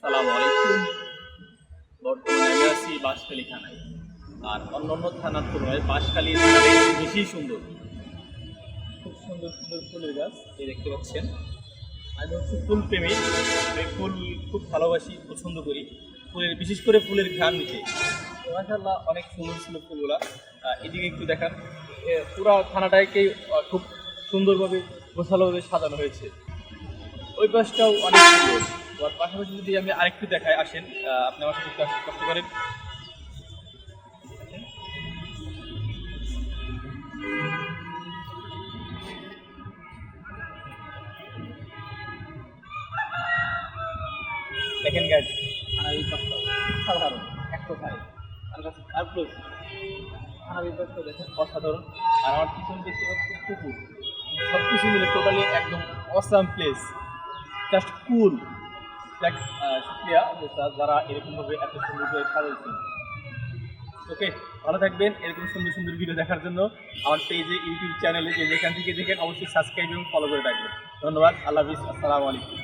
আসসালামু আলাইকুম। বর্তমানে আমি আছি বাঁশখালী থানায়। আর অন্যান্য থানার তুলনায় বাঁশখালী থানাটা একটু বেশি সুন্দর। খুব সুন্দর সুন্দর ফুলের গাছ এই দেখতে পাচ্ছেন। আমি হচ্ছে ফুল প্রেমিক, আমি ফুল খুব ভালোবাসি, পছন্দ করি। ফুলের বিশেষ করে ফুলের ঘ্রাণ নিতে। মাশাআল্লাহ অনেক সুন্দর ছিল ফুলগুলা। এদিকে একটু দেখান, পুরা থানাটাকে খুব সুন্দরভাবে গোছালোভাবে সাজানো হয়েছে। ওই পাশটাও অনেক সুন্দর। ওর পাশাপাশি যদি আমি আরেকটু দেখাই, আসেন আপনি আমার সাথে একটু আসতে কষ্ট করেন। দেখেন গাইজ, থানার এই পাশটাও সাধারণ এক কথায় আমার কাছে আর প্লস। থানার এই পাশটাও দেখেন অসাধারণ। আর আমার পিছনে দেখতে পাচ্ছি পুকুর। সব কিছু মিলে টোটালি একদম অসাম প্লেস, জাস্ট কুল। দেখ, শুক্রিয়া যারা এরকমভাবে এত সুন্দর করে সাজাইছেন। ওকে, ভালো থাকবেন। এরকম সুন্দর সুন্দর ভিডিও দেখার জন্য আমার পেজে, ইউটিউব চ্যানেলে যে যেখান থেকে দেখেন অবশ্যই সাবস্ক্রাইব এবং ফলো করে রাখবেন। ধন্যবাদ। আল্লাহ হাফিজ। আসসালামু আলাইকুম।